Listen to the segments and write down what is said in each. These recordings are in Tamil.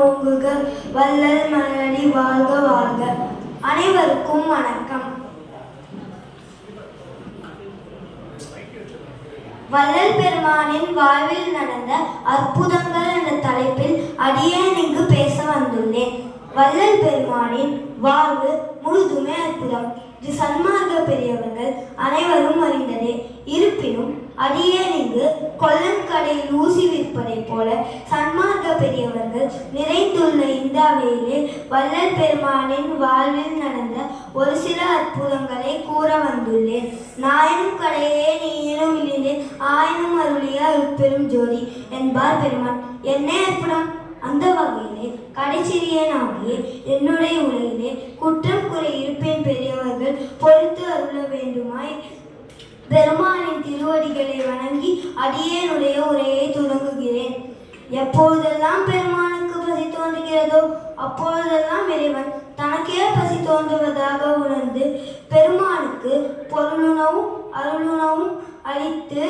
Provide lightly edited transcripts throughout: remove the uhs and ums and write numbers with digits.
ஓங்குக வள்ளல் மலரடி வாழ்க வாழ்க. அனைவருக்கும் வணக்கம். வள்ளல் பெருமானின் வாழ்வில் நடந்த அற்புதங்கள் என்ற தலைப்பில் அடியேன் இங்கு பேச வந்துள்ளேன். வள்ளல் பெருமானின் வாழ்வு முழுதுமே அற்புதம். இது சன்மார்க்க பெரியவர்கள் அனைவரும் அறிந்ததே. இருப்பினும் அடியேன் இங்கு கொல்லன்கடையில் ஊசி விற்பதைப் போல சன்மார்க்க பெரியவர்கள் நிறைந்துள்ள இந்த அவையிலே வள்ளல் பெருமானின் வாழ்வில் நடந்த ஒரு சில அற்புதங்களை கூற வந்துள்ளேன். நாயனும் கடையே நீயனும் இழிந்தேன் ஆயினும் அருளிய அருட்பெரும் ஜோதி என்பார் பெருமான். என்ன அற்புதம்! அந்த வகையிலே கடைசிறியனாகிய என்னுடைய உலகிலே குற்றம் குறை இருப்பேன் பெரியவர்கள் பொறுத்து அருள வேண்டுமாய் பெருமானின் திருவடிகளை வணங்கி அடியேனுடைய உரையை தொடங்குகிறேன். எப்பொழுதெல்லாம் பெருமானுக்கு பசி தோன்றுகிறதோ அப்பொழுதெல்லாம் இறைவன் தனக்கே பசி தோன்றுவதாக உணர்ந்து பெருமானுக்கு பொருளுணவும் அருளுணவும் அளித்து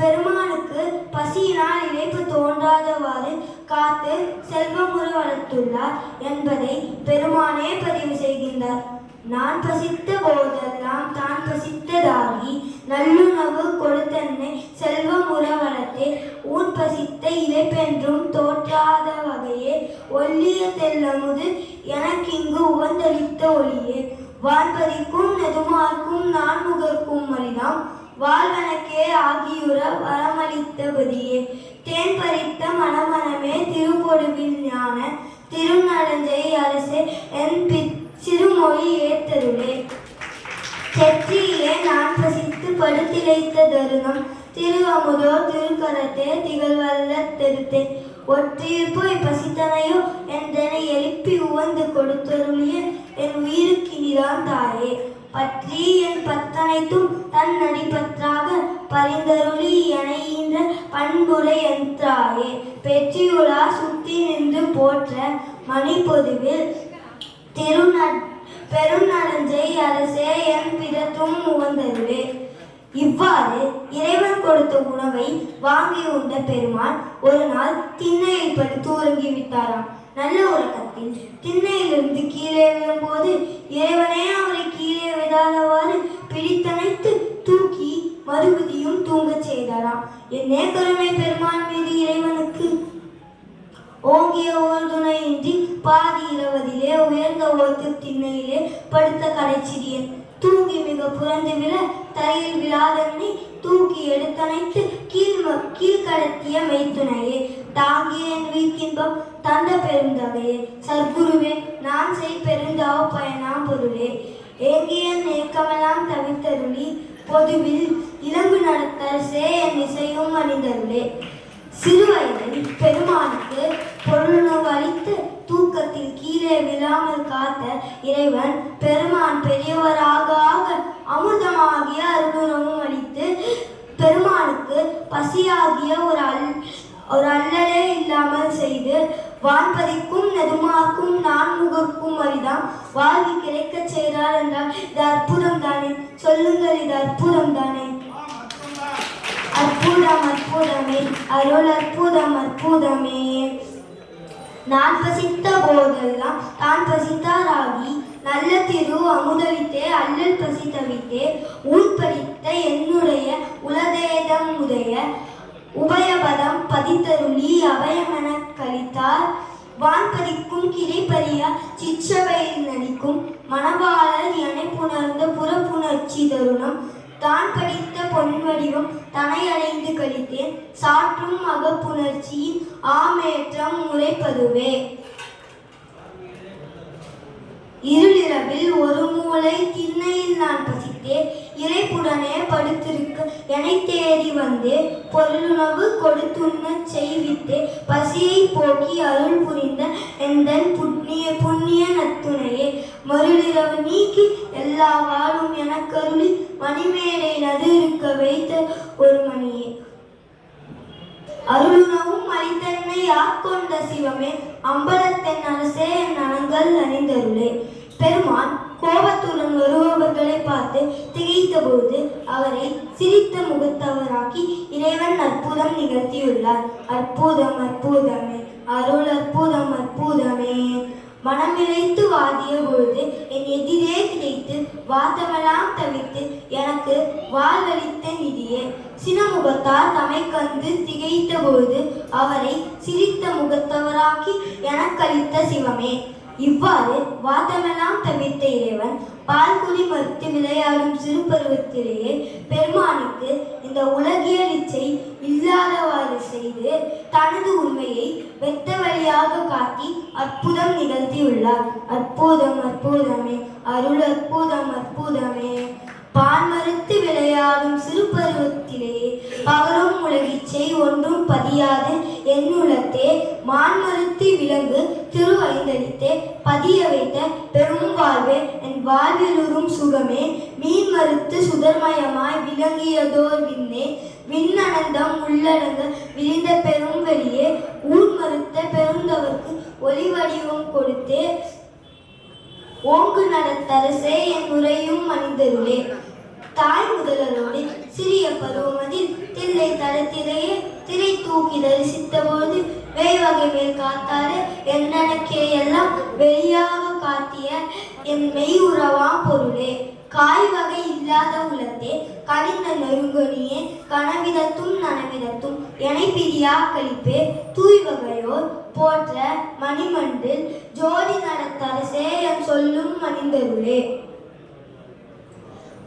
பெருமானுக்கு பசியினால் இழைப்பு தோன்றாதவாறு காத்து செல்வமுறை வளர்த்துள்ளார் என்பதை பெருமானே பதிவு செய்கின்றார். நான் பசித்த போதெல்லாம் தான் பசித்ததாகி நல்லுணவு கொடுத்தன்னை செல்வமுறை வளர்த்தே ஊன் பசித்த இழைப்பென்றும் தோற்றாத வகையே ஒல்லிய தெல்லமுது எனக்கிங்கு உவந்தளித்த ஒளியே வான்பதிக்கும் நெதுமார்க்கும் நான்முகர்க்கும் மரிதாம் வாழ்வனக்கே ஆகியுற வரமளித்தபதியே தேன் பறித்த மனமனமே திருப்பொடுவில் ஞான திருநடஞ்சை அரசே என் சிறுமொழி ஏத்தருளே. செற்றியிலே நான் பசித்து படுத்திழைத்த தருணம் திரு அமுதோ திருக்கரத்தே திகழ்வல்ல தெருத்தே ஒற்றியிருப்போ பசித்தனையோ என்றனை எழுப்பி உவந்து கொடுத்தருளிய என் உயிருக்கினிதான் தாயே பற்றி என் பத்தனைத்தும் தன் நடிப்பற்றாக பரிந்தருளி எனையின்ற பண்புரை என்றாயே பெற்றியுளா சுத்தி நின்று போற்ற மணிப்பொதுவில் பெருநடஞ்சை அரசே என் பிறத்தும் உவந்தருளே. இவ்வாறு இறைவன் கொடுத்த உணவை வாங்கி உண்ட பெருமான் ஒரு நாள் திண்ணையில் படுத்து உறங்கிவிட்டாராம். நல்ல உறக்கத்தில் திண்ணையிலிருந்து கீழே விழும்போது இறைவனே அவரை கீழே விடாதவாறு பிடித்தணைத்து தூக்கி மறுபடியும் தூங்கச் செய்தாராம். என்னே கருணை பெருமான் மீது இறைவனுக்கு! ஓங்கிய ஒரு துணையின்றி பாதி இரவதிலே உயர்ந்த ஓத்து திண்ணையிலே படுத்த கடைச்சிறியன் தூங்கி மிக புரந்து விழ தரையில் விழாதன்னை தூக்கி எடுத்தணைத்து கீழ்கடத்திய மெய்த்துணையே தாங்கிய என் வீக்கின்பம் தந்த பெருந்தகையே சர்க்குருவே நான் செய் பெருந்தாவ பயனாம் பொருளே ஏங்கிய நேக்கமெல்லாம் தவித்தருளி பொதுவில் இளங்கு நடத்தரசே என் இசையும் அணிந்தருளே. சிறுவயதில் பெருமானுக்கு பொருளுணவு அளித்து தூக்கத்தில் கீழே விழாமல் காத்த இறைவன் பெருமான் பெரியவராக ஆக அமிர்தமாகிய அருளுணவும் அளித்து பெருமானுக்கு பசியாகிய ஒரு அல்லலே இல்லாமல் செய்து வான்பதிக்கும் நெதுமார்க்கும் நான்முகர்க்கும் அரிதாம் வாழ்வி கிடைக்கச் செய்கிறார் என்றால் இது அற்புதம் தானே? சொல்லுங்கள், இது அற்புதம் தானே? அற்புதம் அற்புதமே அருள் அற்புதம் அற்புதமே. நான் பசித்த போதெல்லாம் தான் பசித்தாராகி நல்ல திரு அமுதளித்தே அல்லல் பசி தவித்தே உள்படித்த என்னுடைய உலதேதம் உதய உபயபதம் பதித்தருளி அபயமென கழித்தார். வான்பதிக்கும் கிளைப்பறிய சிற்றவையில் நடிக்கும் மணவாளர் எனை புணர்ந்த புறப்புணர்ச்சி தருணம் தான் படித்த பொன்வடிவம் தனை அடைந்து கழித்தேன் சாற்றும் அகப்புணர்ச்சியின் ஆமேற்றம் முறைப்பதுவே. இருளிரவில் ஒரு மூளை திண்ணையில் நான் பசித்தே இறைப்புடனே படுத்திருக்க எனை தேடி வந்தே பொருளுணவு கொடுத்துண்ண செய்வித்தே பசியை போக்கி அருள் புரிந்த எந்தன் புண்ணிய நத்துணையே மருளிரவு நீக்கி எல்லா வாழும் எனக்கருளி மணிமேடை நது இருக்க வைத்த ஒரு மணியே அருளுணவும் அளித்தன்னை ஆட்கொண்ட சிவமே அம்பலத்தென் அரசே என் அணங்கள் அணிந்தருளே. பெருமான் கோபத்துடன் வருபவர்களை பார்த்து திகைத்த போது அவரை சிரித்த முகத்தவராக்கி இறைவன் அற்புதம் நிகழ்த்தியுள்ளார். அற்புதம் அற்புதமே அருள் அற்புதம் மனமிழைத்து வாதிய பொழுது என் எதிரே கிடைத்து வாதமெல்லாம் தவிர்த்து எனக்கு வாழ்வளித்த நிதியே. சினமுகத்தார் தமை கண்டு திகைத்த பொழுது அவரை சிரித்த முகத்தவராக்கி எனக்களித்த சிவமே. இவ்வாறு வாதமெல்லாம் தவிர்த்த இறைவன் பால்குடி மறுத்து விளையாடும் சிறு பருவத்திலேயே பெருமானுக்கு இந்த உலகியல் இச்சை இல்லாதவாறு செய்து தனது உண்மையை வெட்ட வழியாக காட்டி அற்புதம் நிகழ்த்தியுள்ளார். அற்புதம் அற்புதமே, அருள் அற்புதம் அற்புதமே. பால் மறுத்து விளையாடும் சிறு பருவத்திலேயே பகரும் உலகிச்சை ஒன்றும் பதியாது என்னுள்ளத்தே மான் மறுத்து விலங்கு திருவைந்தளித்தே பதிய வைத்த பெரும் வாழ்வே என் வாழ்விலுறும் சுகமே. மீன் மறுத்து சுதர்மயமாய் விளங்கியதோர் விண்ணே விண்ணனந்தம் உள்ளடங்க விரிந்த பெரும் வெளியே ஊர் மறுத்த பெருந்தவர்க்கு ஒளி வடிவம் கொடுத்தே ஓங்கு நடத்தரசே என் உரையும் மனிதருளே. தாய் முதலரோடு சிறிய பருவமதில் தில்லை தடத்திலேயே திரை தூக்கி தரிசித்த பொழுது வேய்வகை மேல் காத்தாரு என்னக்கே எல்லாம் வெளியாக காட்டிய என் மெய் உறவாம் பொருளே. காய் வகை இல்லாத உலத்தே கனிந்த நெருங்கனியே கனவிதத்தும் நனவிதத்தும் எனை பிரியா கழிப்பே தூய்வகையோர் போற்ற மணிமண்டில் ஜோடி நடத்தரசே என் சொல்லும் மனிதருளே.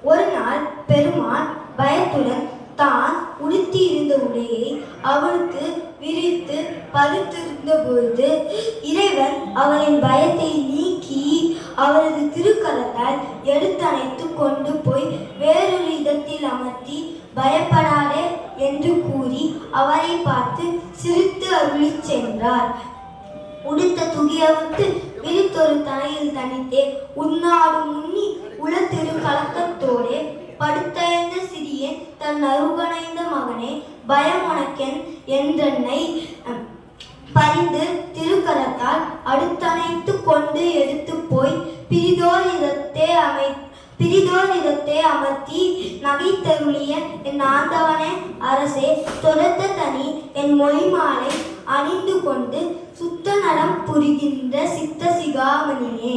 ஒரு நாள் பெருமான் பயத்துடன் தான் உடுத்தி இருந்த உடையை அவனுக்கு விரித்து படுத்திருந்த பொழுது இறைவன் அவரின் பயத்தை நீக்கி அவரது திருக்கரத்தால் எடுத்தணைத்து கொண்டு போய் வேறொரு இடத்தில் அமர்த்தி பயப்படாதே என்று கூறி அவரை பார்த்து சிரித்து அருளி சென்றார். உடுத்த துகியவுத்து விரித்தொரு தனையில் தனித்தே உன்னாடும் உண்ணி உளத்திரு கலக்கத்தோடே படுத்தயந்த சிறியன் தன் அருகணைந்த மகனே பயம் உனக்கென் என்றென்னை பறிந்து திருக்கரத்தால் அடுத்தணைத்து கொண்டு எடுத்து போய் பிரிதோர் இடத்தே அமர்த்தி நகைத்தருளிய என் ஆண்டவனே அரசே தொடர்த்த தனி என் மொழி மாலை அணிந்து கொண்டு சுத்த நடம் புரிகின்ற சித்த சிகாமணியே.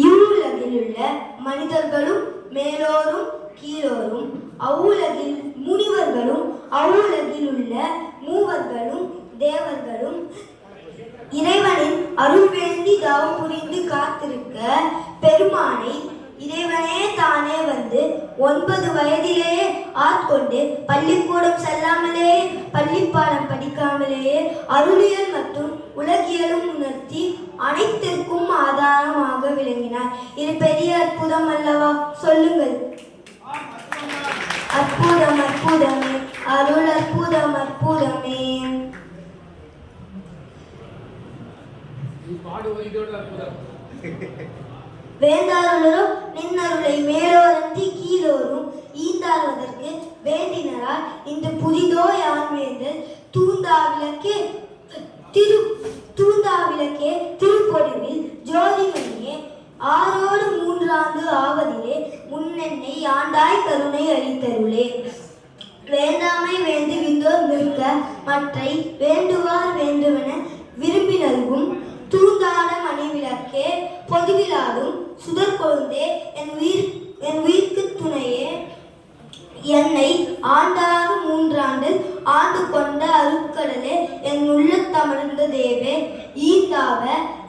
இவ்வுலகில் உள்ள மனிதர்களும் மேலோரும் கீழோரும் அவ்வுலகில் முனிவர்களும் அவ்வுலகில் உள்ள மூவர்களும் தேவர்களும் இறைவனின் அருள் வேண்டி தவம் புரிந்து காத்திருக்க பெருமானை இறைவனே தானே வந்து 9 வயதிலேயே ஆட்கொண்டு பள்ளிக்கூடம் செல்லாமலேயே பள்ளிப்பாடம் படிக்காமலேயே அருளியல் மற்றும் உலகியலும் உணர்த்தி அனைத்திற்கும் ஆதாரமாக விளங்கினார். இது பெரிய அற்புதம் அல்லவா? சொல்லுங்கள். அற்புதம் அற்புதமே, அருள் அற்புதம் அற்புதமே. வேந்தாருளரோ நின்னருளை மேலோரந்தி கீழோரும் ஈந்தாருவதற்கு வேண்டினரால் இன்று புதிதோ யான் வேந்தல் தூந்தாவிளக்கே திருப்பொடிவில் ஜோதிமணியே ஆரோடு 3 ஆண்டு ஆவதிலே முன்னென்னை ஆண்டாய் கருணை அளித்தருளே. வேண்டாமை வேண்டு விந்தோர் நிற்க மற்றை வேண்டுவார் வேண்டுவென விரும்பி நல்கும் தூந்தாட மணி விளக்கே பொதுவிலாடும் சுடர் கொழுந்தே என் உயிர்க்கு துணையே என்னை ஆண்டாக 3 ஆண்டு ஆண்டு கொண்ட அருட்கடலே என் உள்ளத்தமர்ந்த தேவே ஈந்தாவ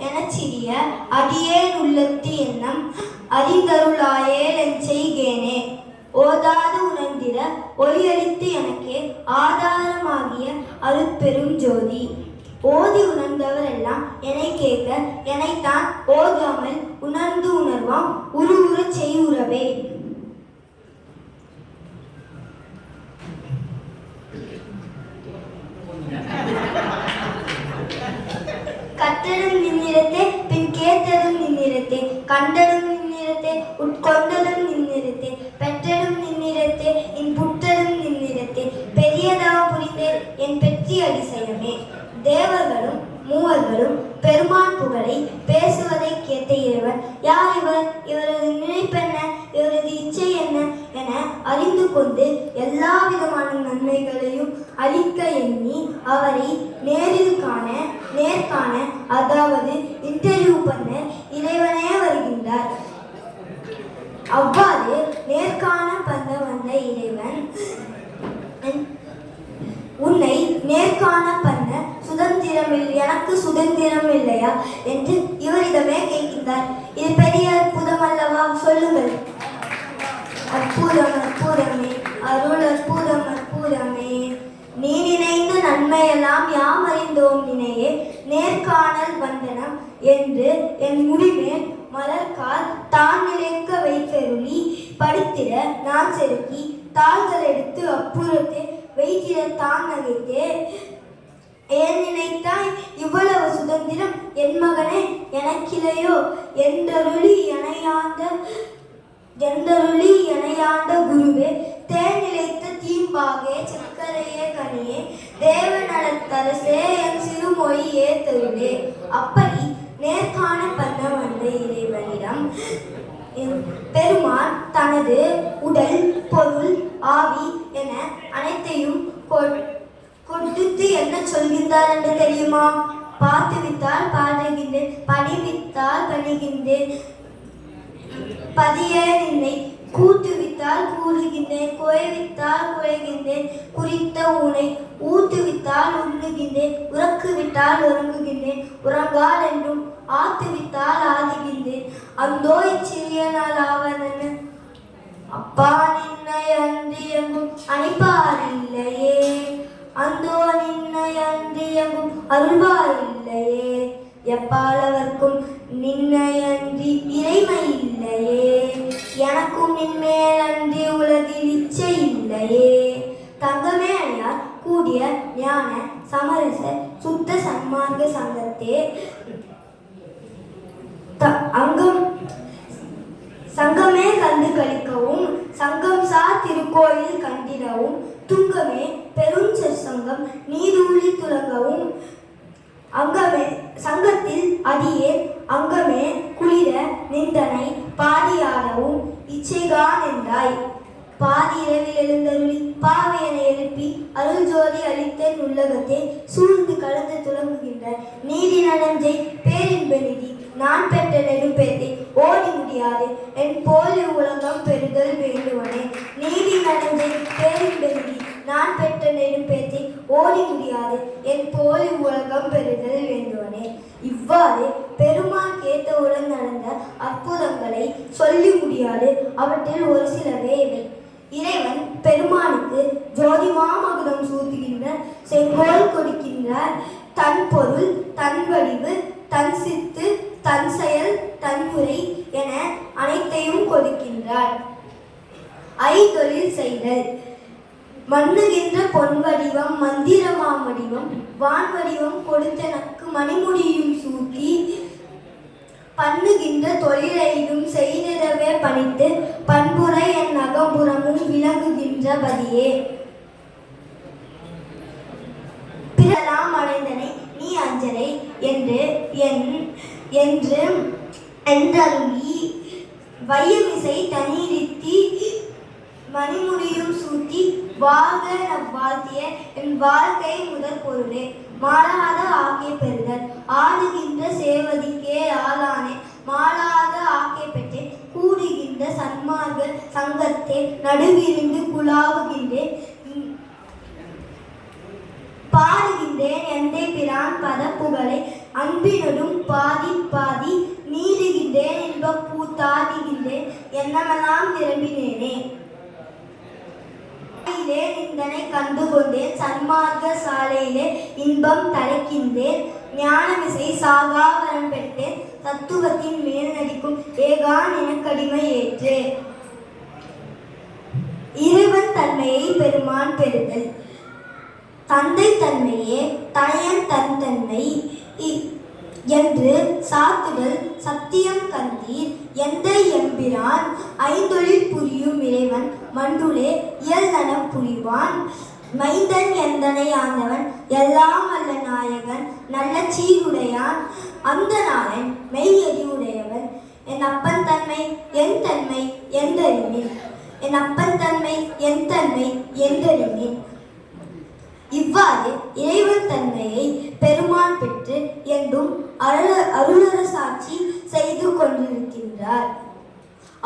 எனச் சிறிய அடியேன் உள்ளத்து எண்ணம் அறிந்தருளாயேல் என் செய்கேனே. ஓதாது உணர்ந்திட ஒளியளித்து எனக்கே ஆதாரமாகிய அருட்பெரும் ஜோதி. ஓதி உணர்ந்தவர் எல்லாம் என்னை கேட்க என்னைத்தான் ஓதாமல் உணர்ந்து உணர்வாம் உருவுறச் செய்யுறவே. கற்றதும் நின்னிடத்தே பின் கேட்டதும் நின்னிடத்தே கண்டதும் நின்னிடத்தே உட்கொண்டதும் நின்னிடத்தே பெற்றதும் நின்னிடத்தே என் புற்றதும் நின்னிடத்தே பெரியதாம் புரிந்தேன் என் பெற்றி அதிசயமே. தேவர்களும் மூவர்களும் பெருமான் புகழை பேசுவதை கேட்ட இறைவன் யார் இவர், இவரது நினைப்பென்ன, இவரது இச்சை என்ன என அறிந்து கொண்டு எல்லா விதமான நன்மைகளையும் அளிக்க எண்ணி அவரை நேரில் காண நேர்காண, அதாவது இன்டர்வியூ பண்ண இறைவனே வருகின்றார். அவ்வாறு நேர்காண பண்ண வந்த இறைவன், உன்னை நேர்காண பண்ண எனக்கு சுதந்திரம் இல்லையா என்று இவரிடமே கேட்கின்றார். இது பெரிய அற்புதம் அல்லவா? சொல்லுங்கள். அற்புதம், அற்புதமே, அருள் அற்புதம், அற்புதமே. நீ நினைந்த நன்மையெல்லாம் யாம் அறிந்தோம் நினையே, நேர்காணல் வந்தனம் என்று என் முடிமேல் மலர்கால் தான் நிலைக்க வைத்தருளி, படித்திட நான் செருக்கி தாள்கள் எடுத்து அப்புறத்தை வைத்திட தான் நகைத்தே. ஏன் நினைத்தாய் இவ்வளவு சுதந்திரம் என் மகனே, எனக்கிலையோ என்றருளி எனையாண்ட குருவே, தேன் நிலைத்த தீம்பாகே சக்கரையே கனியே, தேவ நலத்தரசே என் சிறுமொழி ஏத்தருளே. அப்படி நேர்காண பண்ண வந்த இறைவனிடம் பெருமான் தனது உடல், பொருள், ஆவி என அனைத்தையும் கொடுத்து என்ன சொல்கின்றார் என்று தெரியுமா? பார்த்துவித்தால் பாடுகின்றேன், பணிவித்தால் பணிகின்றேன், பதியே நின்னை கூட்டுவித்தால் கூறுகின்றேன், குழைவித்தால் குழைகின்றேன், குறித்த ஊனை ஊட்டுவித்தால் உண்ணுகின்றேன், உறக்குவிட்டால் உறங்குகின்றேன், உறங்கால் என்றும் ஆத்துவித்தால் ஆதுகின்றேன், அந்தோ இச்சிறிய நாள் ஆவன அப்பா நின்னை அன்றி எங்கும் அணைப்பார் இல்லையே, அந்தோ நின்னை அன்றி எங்கும் அருள்வார் இல்லையே, எப்பாலவர்க்கும் நின்னை அன்றி இறைமை இல்லையே, எனக்கும் நின்மேல் அன்றி உலகில் இச்சை இல்லையே. தங்கமே அணியார் கூடிய ஞான சமரச சுத்த சன்மார்க்க சங்கத்தே சங்கமே கண்டு கழிக்கவும், சங்கம் சார் திருக்கோயில் கண்டிடவும், துங்கமே பெருஞ்சற்சங்கம் நீரூழி துலங்கவும், அங்கமே சங்கத்தில் அடியே அங்கமே குளிர நிந்தனை பாடியாடவும் இச்சைகான் என்றாய். பாதி இரவில் எழுந்தருளி பாவையனை எழுப்பி அருள் ஜோதி அளித்தேன் உள்ளகத்தை சூழ்ந்து கலந்து துளங்குகின்ற நீதி நனஞ்சை பேரின்ப நிதி நான் பெற்ற நெடும்பேத்தை ஓடி முடியாது என் போலி உலகம் பெறுதல் வேண்டுவனே. நீதி நனஞ்சை பேரின்ப நிதி நான் பெற்ற நெடும்பேத்தை ஓடி முடியாது என் போலி உலகம் பெறுதல் வேண்டுவனே. இவ்வாறு பெருமான் கேட்டவுடன் நடந்த அற்புதங்களை சொல்லி முடியாது. அவற்றில் ஒரு சிலவே இவை. இறைவன் பெருமானுக்கு ஜோதிமாமகுடம் சூட்டுகின்ற, செங்கோல் கொடுக்கின்றார், தன் பொருள், தன் வடிவு, தன் சித்து, தன் செயல், தன் முறை என அனைத்தையும் கொடுக்கின்றார். ஐந்தொழில் செய்தல், மண்ணுகின்ற பொன் வடிவம், மந்திர மாமடிவம், வான் வடிவம் கொடுத்தனக்கு மணிமுடியும் சூட்டி, பண்ணுகின்ற தொழிலையும் செய்திடவே பணித்து, பண்புரை என் அகம்புறமும் விளங்குகின்ற பதியே. பிறலாம் அடைந்தனை நீ அஞ்சலை என்று என்றருளி, வையமிசை தனியிருத்தி மணிமுடியும் சூட்டி, வாழ்க நவ்வாழ்த்திய என் வாழ்க்கை முதற் பொருளே. மாளாத ஆக்கை பெறுதல், ஆடுகின்ற சேவதிக்கே ஆளானே, மாளாத ஆக்கை பெற்றேன், கூடுகின்ற சன்மார்க்க சங்கத்தே நடுவிருந்து குழாவுகின்றேன், பாடுகின்றேன் எந்தை பிரான் பதப்புகளை அன்பினடும் பாதி பாதி, நீடுகின்றேன் இன்பப் பூத்தாடுகின்றேன் எண்ணமெல்லாம் நிரம்பினேனே. நிந்தனை கண்டு கொண்டேன், சன்மார்க்க சாலையிலே இன்பம் தலைக்கின்றேன், ஞானமிசை சாகாவரம் பெற்றேன், தத்துவத்தின் மேல் நடிக்கும் ஏகான் எனக்கடிமை ஏற்றே. இறைவன் தன்மையை பெருமான் பெறுதல், தந்தை தன்மையே தனையன் தன் தன்மை என்று சாத்துதல், சத்தியம் கந்தீர் எந்தை எம்பிரான், ஐந்தொழில் புரியும் இறைவன் மன்றுளே இயல்நலம் புரிவான், மைந்தன் எந்தனை ஆண்டவன் எல்லாம் அல்ல நாயகன் நல்ல சீருடையான், அந்த நாளன் மெய்யடி உடையவன், என் அப்பன் தன்மை என் தன்மை எந்தறினேன், என் அப்பன் தன்மை என் தன்மை எந்தறினேன். இவ்வாறு இறைவன் தன்மையை பெருமான் பெற்று என்றும் அருளரசாட்சி செய்து கொண்டிருக்கின்றார்.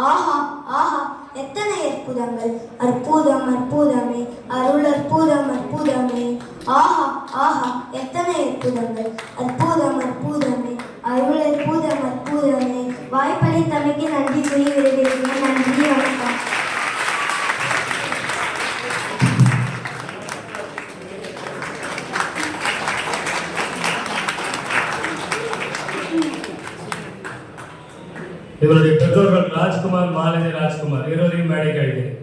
ஆஹா ஆஹா, எத்தனை அற்புதங்கள்! அற்புதம் அற்புதமே, அருள் அற்புதம் அற்புதமே. ஆஹா ஆஹா, எத்தனை அற்புதங்கள்! அற்புதம் அற்புதமே, அருள் அற்புதம் அற்புதமே. வாய்ப்பளித்தமைக்கு நன்றி கூறி விடைபெறுகிறேன். நன்றி, வணக்கம். இவருடைய பெற்றோர்கள் ராஜ்குமார், மாலினி ராஜ்குமார் இருவரையும் மேடைக்கு அழைக்கிறேன்.